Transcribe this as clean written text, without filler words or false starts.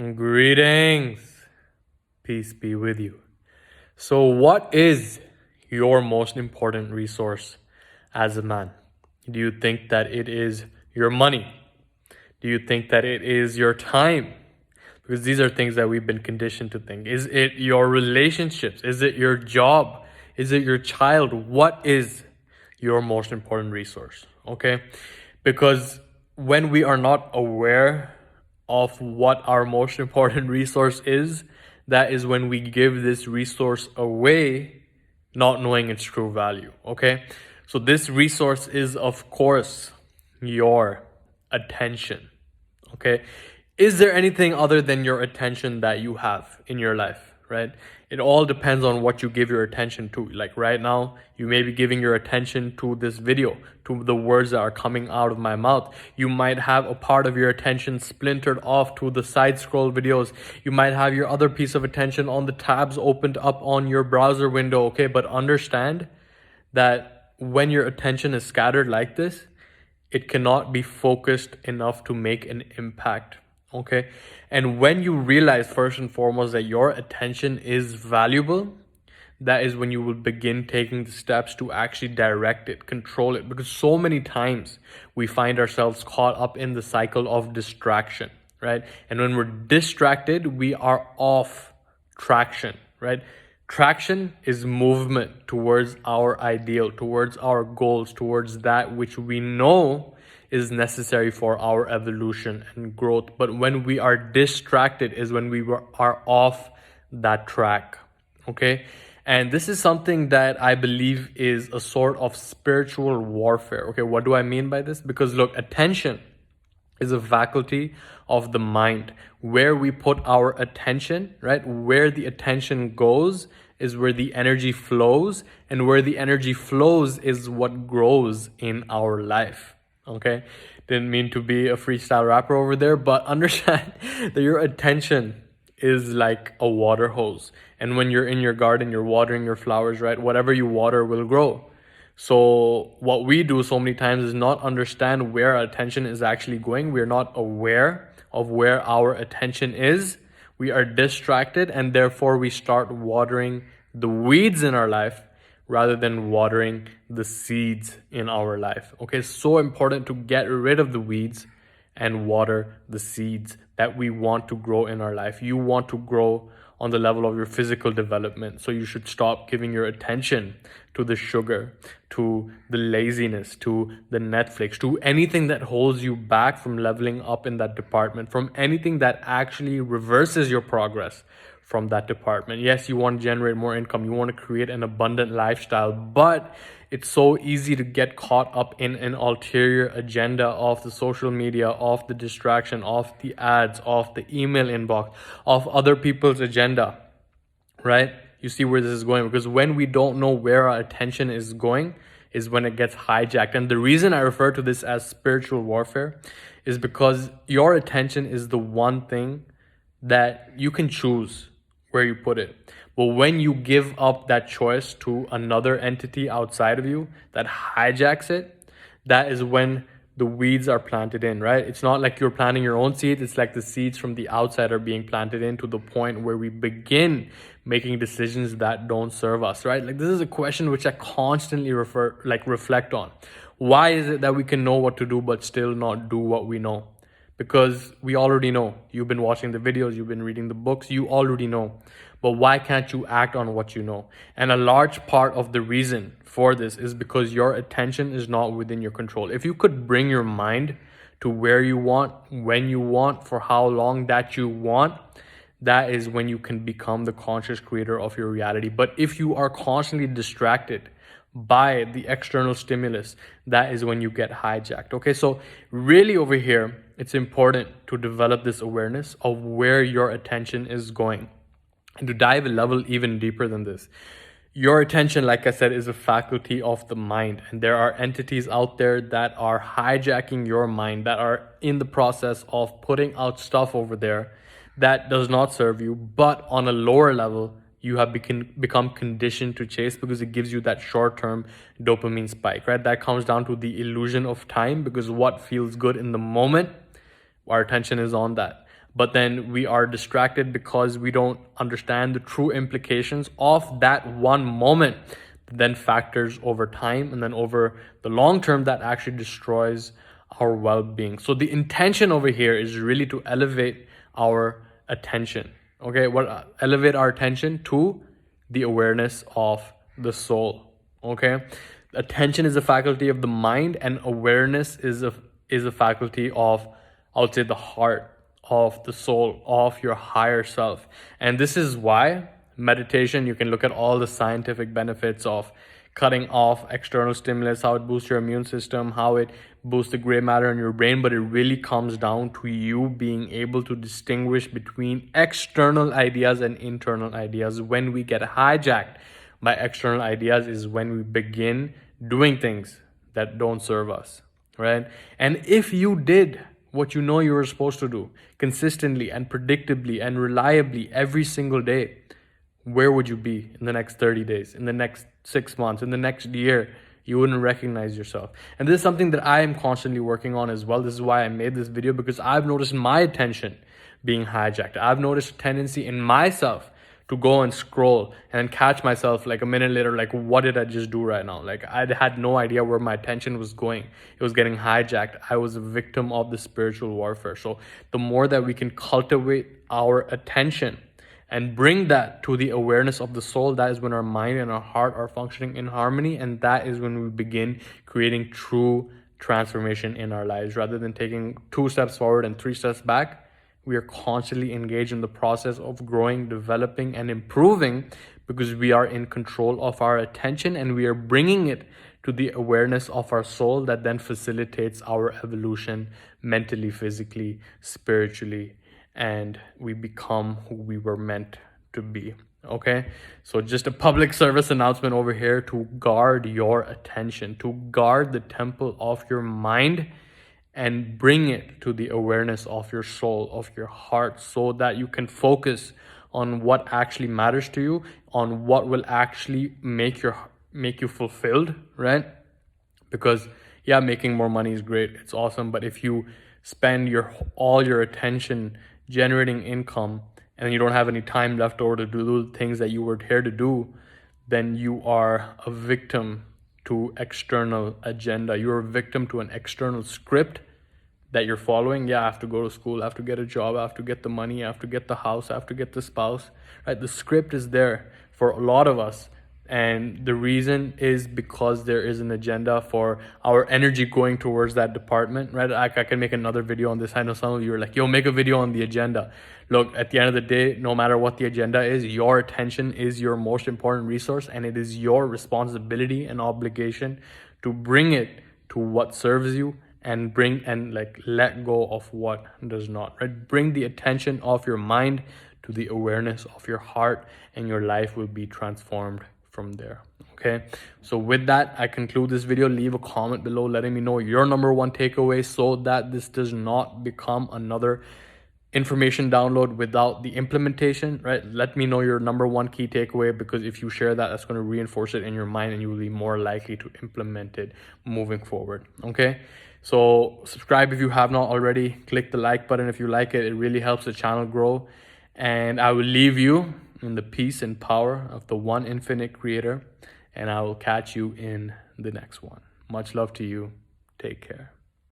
Greetings. Peace be with you. So, what is your most important resource as a man? Do you think that it is your money? Do you think that it is your time? Because these are things that we've been conditioned to think. Is it your relationships? Is it your job? Is it your child? What is your most important resource? Okay? Because when we are not aware of what our most important resource is, that is when we give this resource away, not knowing its true value. Okay? So, this resource is, of course, your attention. Okay. Is there anything other than your attention that you have in your life, right? It all depends on what you give your attention to. Like right now, you may be giving your attention to this video, to the words that are coming out of my mouth. You might have a part of your attention splintered off to the side scroll videos. You might have your other piece of attention on the tabs opened up on your browser window, okay? But understand that when your attention is scattered like this, it cannot be focused enough to make an impact. Okay. And when you realize, first and foremost, that your attention is valuable, that is when you will begin taking the steps to actually direct it, control it. Because so many times we find ourselves caught up in the cycle of distraction, right? And when we're distracted, we are off traction, right? Traction is movement towards our ideal, towards our goals, towards that which we know is necessary for our evolution and growth. But when we are distracted is when are off that track. Okay. And this is something that I believe is a sort of spiritual warfare. Okay. What do I mean by this? Because look, attention is a faculty of the mind. Where we put our attention, right? Where the attention goes is where the energy flows, and where the energy flows is what grows in our life. Okay? Didn't mean to be a freestyle rapper over there, but understand that your attention is like a water hose. And when you're in your garden, you're watering your flowers, right? Whatever you water will grow. So what we do so many times is not understand where our attention is actually going. We're not aware of where our attention is. We are distracted, and therefore we start watering the weeds in our life rather than watering the seeds in our life. Okay, it's so important to get rid of the weeds and water the seeds that we want to grow in our life. You want to grow on the level of your physical development. So you should stop giving your attention to the sugar, to the laziness, to the Netflix, to anything that holds you back from leveling up in that department, from anything that actually reverses your progress from that department. Yes, you want to generate more income. You want to create an abundant lifestyle, but it's so easy to get caught up in an ulterior agenda of the social media, of the distraction, of the ads, of the email inbox, of other people's agenda, right? You see where this is going, because when we don't know where our attention is going is when it gets hijacked. And the reason I refer to this as spiritual warfare is because your attention is the one thing that you can choose where you put it. But when you give up that choice to another entity outside of you that hijacks it, that is when the weeds are planted in, right? It's not like you're planting your own seeds. It's like the seeds from the outside are being planted in, to the point where we begin making decisions that don't serve us, right? Like, this is a question which I constantly reflect on. Why is it that we can know what to do but still not do what we know? Because we already know. You've been watching the videos, you've been reading the books, you already know. But why can't you act on what you know? And a large part of the reason for this is because your attention is not within your control. If you could bring your mind to where you want, when you want, for how long that you want, that is when you can become the conscious creator of your reality. But if you are constantly distracted by the external stimulus, that is when you get hijacked. Okay, so really over here, it's important to develop this awareness of where your attention is going. And to dive a level even deeper than this, your attention, like I said, is a faculty of the mind. And there are entities out there that are hijacking your mind, that are in the process of putting out stuff over there that does not serve you, but on a lower level, you have become conditioned to chase because it gives you that short-term dopamine spike, right? That comes down to the illusion of time, because what feels good in the moment, our attention is on that. but then we are distracted because we don't understand the true implications of that one moment, then factors over time, and then over the long term that actually destroys our well-being. So the intention over here is really to elevate our attention. Okay, what elevate our attention to the awareness of the soul. Okay, attention is a faculty of the mind, and awareness is a faculty of, I would say, the heart, of the soul, of your higher self. And this is why meditation, you can look at all the scientific benefits of cutting off external stimulus, how it boosts your immune system, how it boosts the gray matter in your brain, but it really comes down to you being able to distinguish between external ideas and internal ideas. When we get hijacked by external ideas is when we begin doing things that don't serve us, right? And if you did what you know you were supposed to do consistently and predictably and reliably every single day, where would you be in the next 30 days, in the next 6 months, in the next year? You wouldn't recognize yourself. And this is something that I am constantly working on as well. This is why I made this video, because I've noticed my attention being hijacked. I've noticed a tendency in myself to go and scroll and catch myself like a minute later, like, what did I just do right now? Like, I had no idea where my attention was going. It was getting hijacked. I was a victim of the spiritual warfare. So the more that we can cultivate our attention and bring that to the awareness of the soul, that is when our mind and our heart are functioning in harmony. And that is when we begin creating true transformation in our lives. Rather than taking 2 steps forward and 3 steps back, we are constantly engaged in the process of growing, developing, and improving, because we are in control of our attention and we are bringing it to the awareness of our soul, that then facilitates our evolution mentally, physically, spiritually, and we become who we were meant to be. Okay, so just a public service announcement over here to guard your attention, to guard the temple of your mind and bring it to the awareness of your soul, of your heart, so that you can focus on what actually matters to you, on what will actually make you fulfilled, right? Because yeah, making more money is great, it's awesome, but if you spend all your attention generating income and you don't have any time left over to do the things that you were here to do, then you are a victim to external agenda. You're a victim to an external script that you're following. Yeah, I have to go to school, I have to get a job, I have to get the money, I have to get the house, I have to get the spouse, right? The script is there for a lot of us. And the reason is because there is an agenda for our energy going towards that department, right? I can make another video on this. I know some of you are like, yo, make a video on the agenda. Look, at the end of the day, no matter what the agenda is, your attention is your most important resource, and it is your responsibility and obligation to bring it to what serves you and let go of what does not, right? Bring the attention of your mind to the awareness of your heart, and your life will be transformed from there. Okay, so with that, I conclude this video. Leave a comment below letting me know your number one takeaway, so that this does not become another information download without the implementation, right? Let me know your number one key takeaway, because if you share that, that's going to reinforce it in your mind and you will be more likely to implement it moving forward. Okay, so subscribe if you have not already. Click the like button if you like it. It really helps the channel grow. And I will leave you in the peace and power of the one infinite creator, and I will catch you in the next one. Much love to you. Take care.